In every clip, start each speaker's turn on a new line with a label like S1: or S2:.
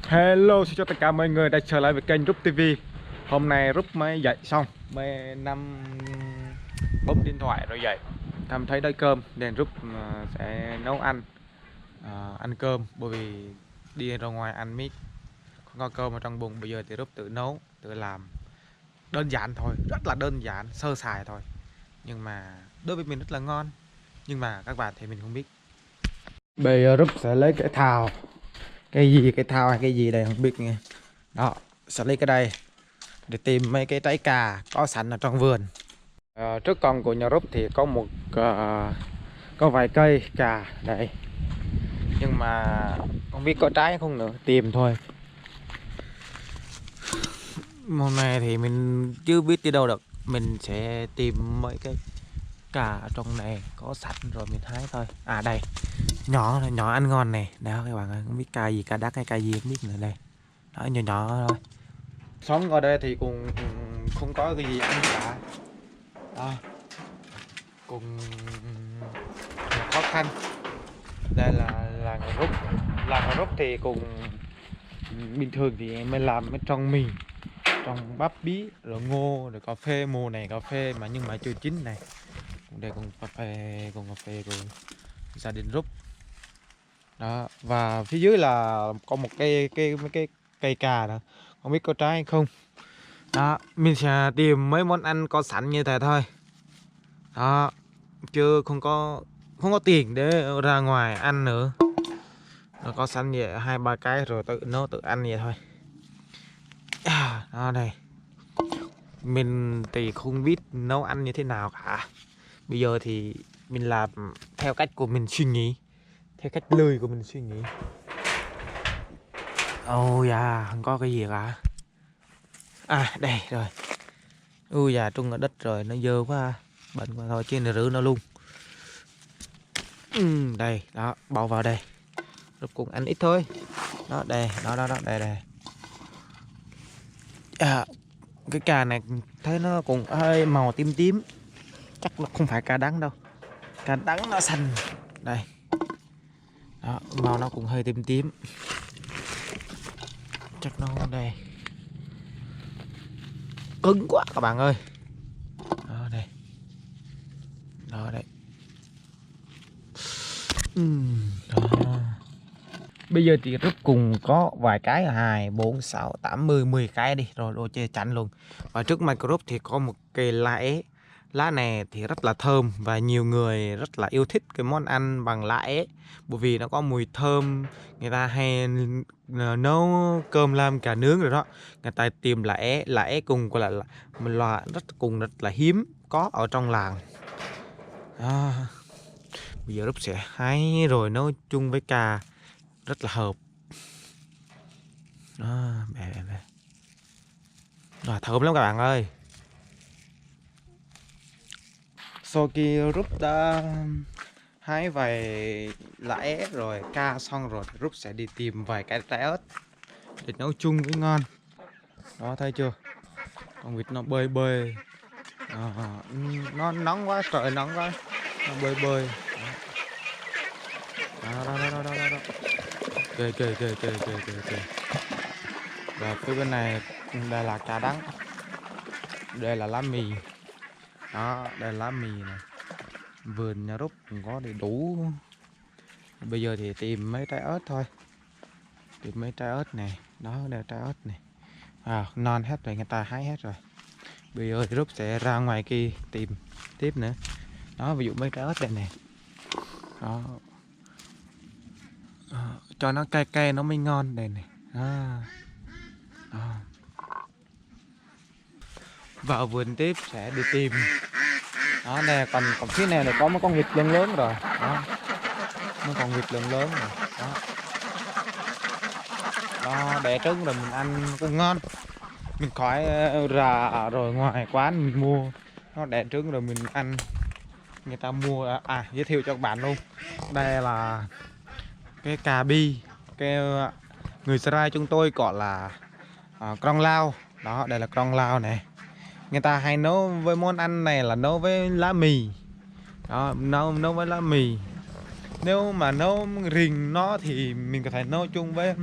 S1: Hello, xin chào tất cả mọi người đã trở lại với kênh Rúp TV. Hôm nay Rúp mới dậy xong, mới bấm điện thoại rồi dậy. Thầm thấy đói cơm nên Rúp sẽ nấu ăn, ăn cơm bởi vì đi ra ngoài ăn mít không có cơm ở trong bụng. Bây giờ thì Rúp tự nấu, tự làm, đơn giản thôi, rất là đơn giản, sơ sài thôi. Nhưng mà đối với mình rất là ngon. Nhưng mà các bạn thì mình không biết. Bây giờ Rúp sẽ lấy cái thào, cái thào hay cái gì đây không biết nghe. Đó, sẽ lấy cái đây để tìm mấy cái trái cà có sẵn ở trong vườn. Trước con của nhà Rúp thì có có vài cây cà đây, nhưng mà không biết có trái không nữa, tìm thôi. Hôm nay thì mình chưa biết đi đâu được, mình sẽ tìm mấy cái cà ở trong này có sẵn rồi mình hái thôi. À đây, nhỏ nhỏ ăn ngon này, đó các bạn ơi, không biết cà gì, cà đắng hay cà gì không biết nữa đây. Đó, nhỏ nhỏ thôi. Sống ở đây thì cũng không có cái gì ăn cả. Đó, cũng khó khăn. Đây là làng Rúc. Làng Rúc thì cũng bình thường thì em mới làm mới trồng mì, trồng bắp bí rồi ngô rồi cà phê, mùa này cà phê mà nhưng mà chưa chín này. Đây cũng cà phê của gia đình Rúc. Đó, và phía dưới là có một cái cây cà đó, không biết có trái hay không. Đó, mình sẽ tìm mấy món ăn có sẵn như thế thôi. Đó, chứ không có tiền để ra ngoài ăn nữa. Nó có sẵn vậy hai ba cái rồi tự nấu tự ăn vậy thôi. Đó đây, mình thì không biết nấu ăn như thế nào cả. Bây giờ thì mình làm theo cách của mình suy nghĩ, theo cách lười của mình suy nghĩ. Ôi da, không có cái gì cả. À đây rồi. Ui da, trung ở đất rồi nó dơ quá, bẩn quá thôi chứ này rửa nó luôn. Đây, đó, bỏ vào đây. Rồi cũng ăn ít thôi. Đó, đây, đó, đây, đây. À, cái cà này thấy nó cũng hơi màu tím tím. Chắc là không phải cà đắng đâu. Cà đắng nó xanh. Đây. Đó, màu nó cũng hơi tím tím. Chắc nó đây. Cứng quá các bạn ơi. Đó, đây. Đó, đây. Đó. Bây giờ thì rất cùng có vài cái 2, 4, 6, 8, 10 cái đi. Rồi đồ chơi chảnh luôn. Và trước microp thì có một cây lá é. Lá này thì rất là thơm và nhiều người rất là yêu thích cái món ăn bằng lá é. Bởi vì nó có mùi thơm. Người ta hay nấu cơm lam cà nướng rồi đó. Người ta tìm lá é. Lá é cùng gọi là một loại rất là hiếm có ở trong làng. À, bây giờ Rúp sẽ hái rồi nấu chung với cà rất là hợp. Đó, bè. Rồi, thơm lắm các bạn ơi. Sau khi Rúp đã hái vài lá é rồi ca xong rồi thì Rúp sẽ đi tìm vài cái trái ớt để nấu chung với ngon. Đó, thấy chưa, con vịt nó bơi bơi. Nó nóng quá, trời nóng quá, nó bơi bơi. Đó. Kìa. Và phía bên này đây là cà đắng, đây là lá mì. Đó, đây là lá mì này. Vườn nhà Rúp cũng có đầy đủ. Bây giờ thì tìm mấy trái ớt thôi. Tìm mấy trái ớt này. Đó, đây là trái ớt này. À, non hết rồi, người ta hái hết rồi. Bây giờ thì Rúp sẽ ra ngoài kia tìm tiếp nữa. Đó, ví dụ mấy trái ớt đây này. Đó. Cho nó cay cay nó mới ngon đây này. Đó. Vào vườn tiếp sẽ đi tìm. Đó, đây còn phía này có mấy con vịt lớn lớn rồi. Đó. Mấy con vịt lớn lớn rồi. Đó. Đó, đẻ trứng rồi mình ăn cũng ngon. Mình khỏi ra rồi ngoài quán mình mua. Nó đẻ trứng rồi mình ăn. Người ta mua, giới thiệu cho các bạn luôn. Đây là cái cà bi. Cái người Srai chúng tôi gọi là krong lao. Đó, đây là krong lao này. Người ta hay nấu với món ăn này là nấu với lá mì. Đó, nấu với lá mì. Nếu mà nấu rình nó thì mình có thể nấu chung với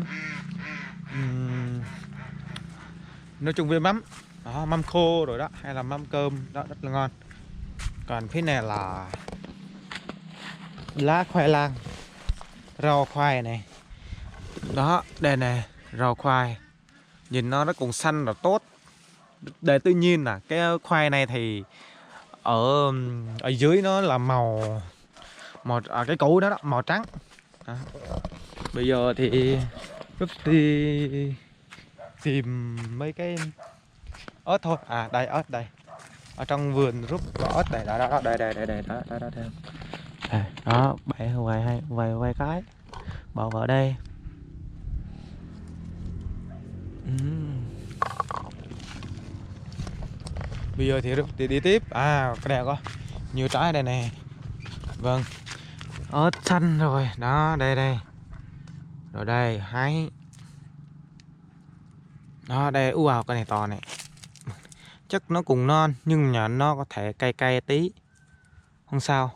S1: nói chung với mắm đó, mắm khô rồi đó hay là mắm cơm đó rất là ngon. Còn phía này là lá khoai lang, rau khoai này đó, đây này rau khoai, nhìn nó cũng xanh là tốt. Để tự nhiên là cái khoai này thì ở ở dưới nó là màu màu cái củ đó, màu trắng đó. Bây giờ thì Rúp đi tìm mấy cái ớt thôi. À đây ớt đây, ở trong vườn Rúp có ớt này đó, đó đây đây đây đây đó đó đó, đó. À, đó bẻ vài cái bỏ vào đây. Bây giờ thì Rúp đi tiếp. À cái này có nhiều trái đây nè. Vâng, ớt xanh rồi đó, đây đây rồi đây hái đó, đây wow cái này to này, chắc nó cũng non nhưng mà nó có thể cay cay tí, không sao,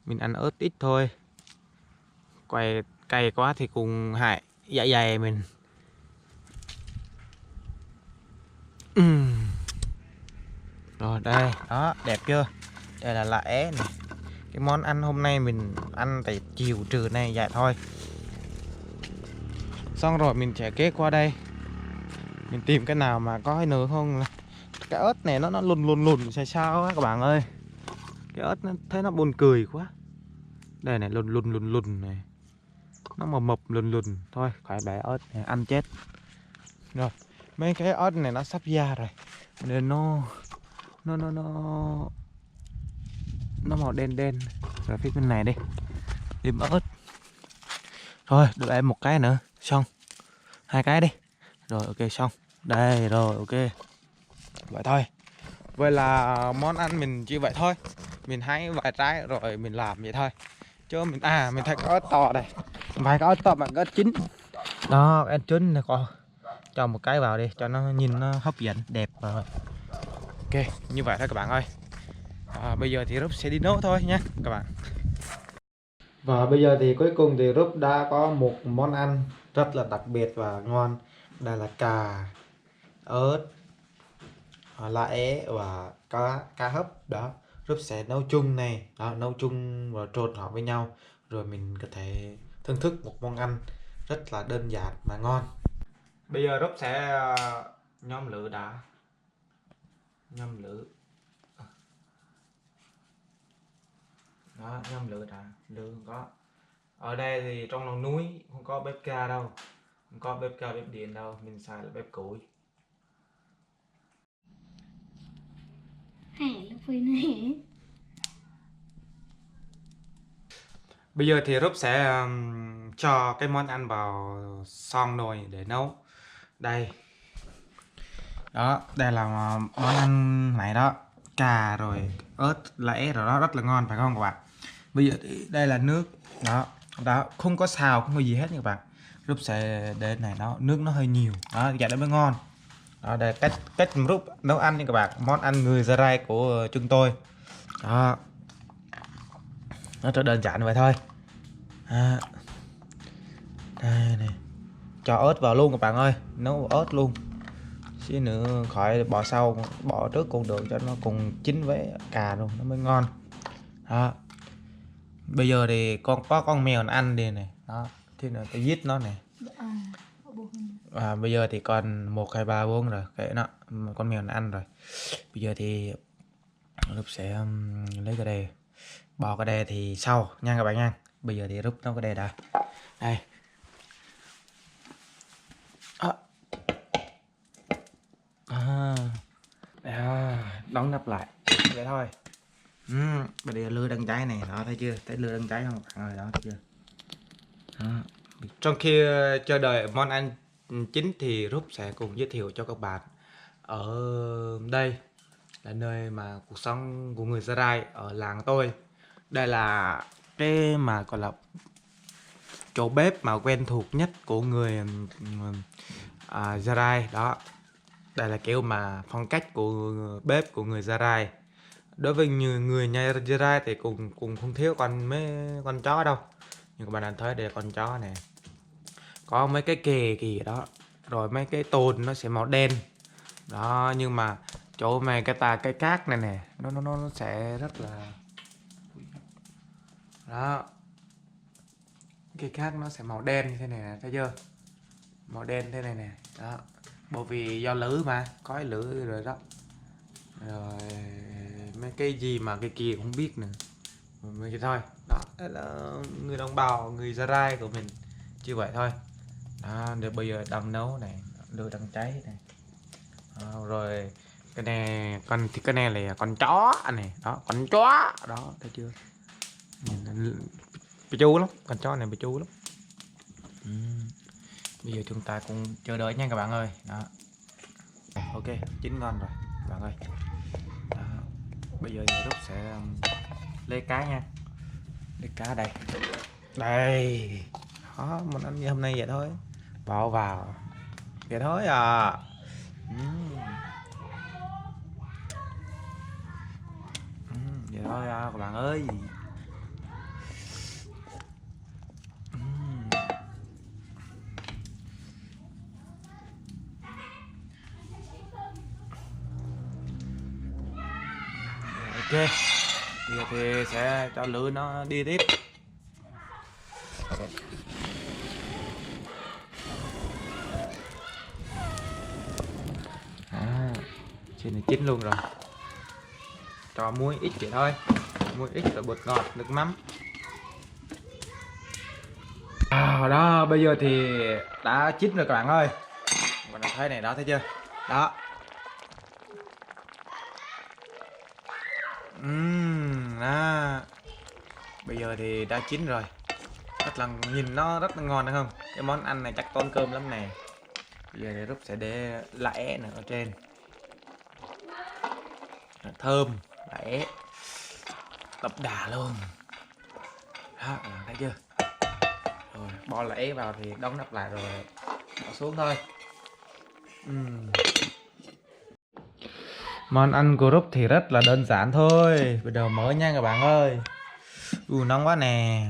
S1: mình ăn ớt ít thôi, quay cay quá thì cũng hại dạ dày mình. Rồi đây đó, đẹp chưa, đây là lá é này. Cái món ăn hôm nay mình ăn tại chiều trừ này vậy thôi. Xong rồi mình sẽ kế qua đây, mình tìm cái nào mà có cái nữa không. Cái ớt này nó lùn sao sao á các bạn ơi. Cái ớt nó thấy nó buồn cười quá. Đây này lùn này, nó mập lùn thôi, khỏi bẻ ớt này, ăn chết. Rồi mấy cái ớt này nó sắp ra rồi nên nó màu đen. Rồi phía bên này đi tìm ớt. Rồi được em một cái nữa xong, hai cái đi rồi ok xong. Đây rồi ok vậy thôi. Vậy là món ăn mình chỉ vậy thôi, mình hái vài trái rồi mình làm vậy thôi. Chứ mình mình thấy có ớt to đây, vài cái ớt to mà có ớt chín đó, ớt chín này con cho một cái vào đi cho nó nhìn nó hấp dẫn đẹp rồi. Ok như vậy thôi các bạn ơi. Bây giờ thì Rúp sẽ đi nấu thôi nha các bạn. Và bây giờ thì cuối cùng thì Rúp đã có một món ăn rất là đặc biệt và ngon. Đây là cà, ớt, lá é và cá hấp đó. Rúp sẽ nấu chung này đó, nấu chung và trộn họ với nhau, rồi mình có thể thưởng thức một món ăn rất là đơn giản mà ngon. Bây giờ Rúp sẽ nhóm lửa đã, nhóm lửa đó, nhóm lửa đã, lửa không có. Ở đây thì trong lòng núi không có bếp ga đâu, không có bếp ga bếp điện đâu, mình xài là bếp củi. Bây giờ thì Rúp sẽ cho cái món ăn vào son nồi để nấu. Đây đó, đây là món ăn này đó, cà rồi ớt lẽ rồi đó, rất là ngon phải không các bạn. Bây giờ thì đây là nước đó, đó không có xào không có gì hết nha các bạn. Rúp sẽ để này đó, nước nó hơi nhiều đó, vậy nó mới ngon đó. Đây cách Rúp nấu ăn nha các bạn, món ăn người Gia Rai của chúng tôi đó, nó rất đơn giản vậy thôi. Đây này, cho ớt vào luôn các bạn ơi, nấu ớt luôn xí nữa, khỏi bỏ sau, bỏ trước cũng được cho nó cùng chín với cà luôn nó mới ngon đó. Bây giờ thì có con mèo nó ăn đi này đó, thì nữa tôi giết nó này. Bây giờ thì còn 1 2 3 4 rồi, kệ nó, con mèo nó ăn rồi. Bây giờ thì Rúp sẽ lấy cái đề, bỏ cái đề thì sau nha các bạn nha. Bây giờ thì Rúp nấu cái đề đã. Đây đóng nắp lại vậy thôi. Bây giờ lửa đang cháy này đó, thấy chưa, thấy lửa đang cháy không bạn ơi, đó thấy chưa đó. Trong khi chờ đợi món ăn chính thì Rúp sẽ cùng giới thiệu cho các bạn, ở đây là nơi mà cuộc sống của người Gia Rai ở làng tôi. Đây là cái mà gọi là chỗ bếp mà quen thuộc nhất của người Gia Rai đó. Đây là kiểu mà phong cách của bếp của người Gia Rai. Đối với người nhà Gia Rai thì cũng không thiếu mấy con chó đâu. Nhưng các bạn đã thấy đây là con chó này, có mấy cái kề kìa đó, rồi mấy cái tôn nó sẽ màu đen đó, nhưng mà chỗ mày cái cát này nè nó sẽ rất là đó, cái cát nó sẽ màu đen như thế này nè, thấy chưa, màu đen thế này nè đó, bởi vì do lưới mà có cái lưới rồi đó, rồi mấy cái gì mà cái kia cũng không biết nữa, mấy cái thôi đó. Đó là người đồng bào người Gia Rai của mình như vậy thôi đó. Được bây giờ đang nấu này, lửa đang cháy này đó, rồi cái này con thì cái này là con chó này đó, con chó đó, thấy chưa, nhìn bị chu lắm, con chó này bị chu lắm. Bây giờ chúng ta cùng chờ đợi nha các bạn ơi đó. Ok, chín ngon rồi các bạn ơi đó. Bây giờ thì Rút sẽ lấy cá nha, lấy cá đây đây đó, mình ăn như hôm nay vậy thôi, bỏ vào vậy thôi à. Vậy thôi à các bạn ơi. Ok, bây giờ thì sẽ cho lửa nó đi tiếp. Trên này chín luôn rồi, cho muối ít vậy thôi, muối ít rồi bột ngọt nước mắm đó. Bây giờ thì đã chín rồi các bạn ơi, bạn thấy này đó, thấy chưa đó. Đó. Bây giờ thì đã chín rồi, rất là nhìn nó rất là ngon đúng không, cái món ăn này chắc tốn cơm lắm nè. Bây giờ thì Rút sẽ để lẽ nữa ở trên, thơm lẽ đậm đà luôn đó, các bạn thấy chưa. Rồi bỏ lẽ vào thì đóng nắp lại rồi bỏ xuống thôi. Món ăn của Rút thì rất là đơn giản thôi, bây giờ mở nha các bạn ơi. Nóng quá nè.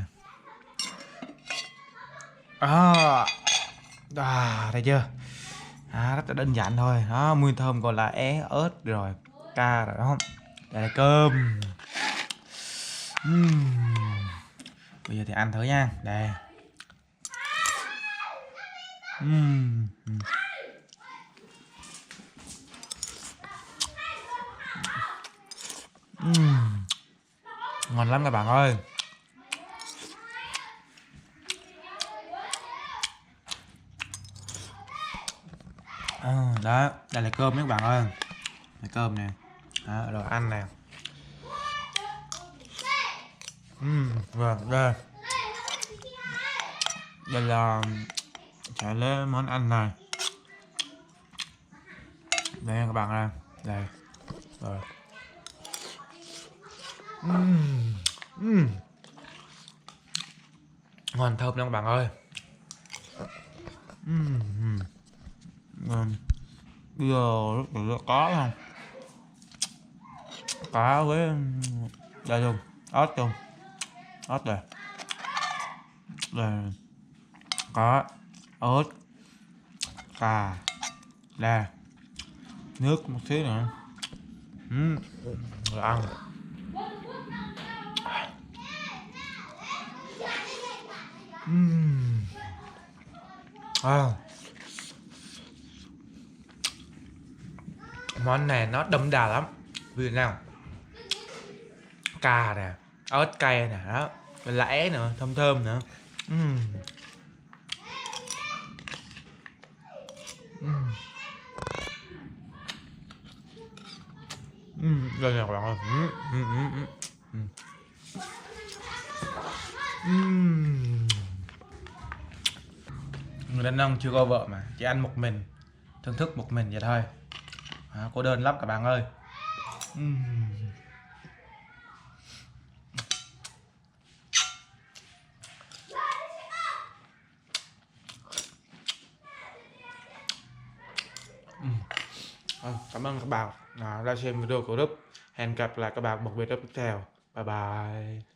S1: Thấy chưa, rất là đơn giản thôi đó, mùi thơm còn là ớt rồi ca rồi đó. Đây là cơm. Bây giờ thì ăn thử nha, đây. Ngon lắm các bạn ơi. Đó, đây là cơm các bạn ơi, là cơm nè đó, rồi ăn nè. Rồi đây là sẽ lấy món ăn này đây các bạn ơi, đây rồi. Ngon thơm lắm các bạn ơi. Bây giờ rất là có không, cá với đây luôn, ớt luôn, ớt này đây, có ớt, cà, đây nước một xíu nữa, rồi ăn. Món này nó đậm đà lắm, vì nào cà nè, ớt cay nè đó, lẽ nữa, thơm thơm nữa. Đây nè các bạn ơi. Người đàn ông chưa có vợ mà chỉ ăn một mình, thưởng thức một mình vậy thôi, cô đơn lắm các bạn ơi. Cảm ơn các bạn đã xem video của Rút. Hẹn gặp lại các bạn một video tiếp theo. Bye bye.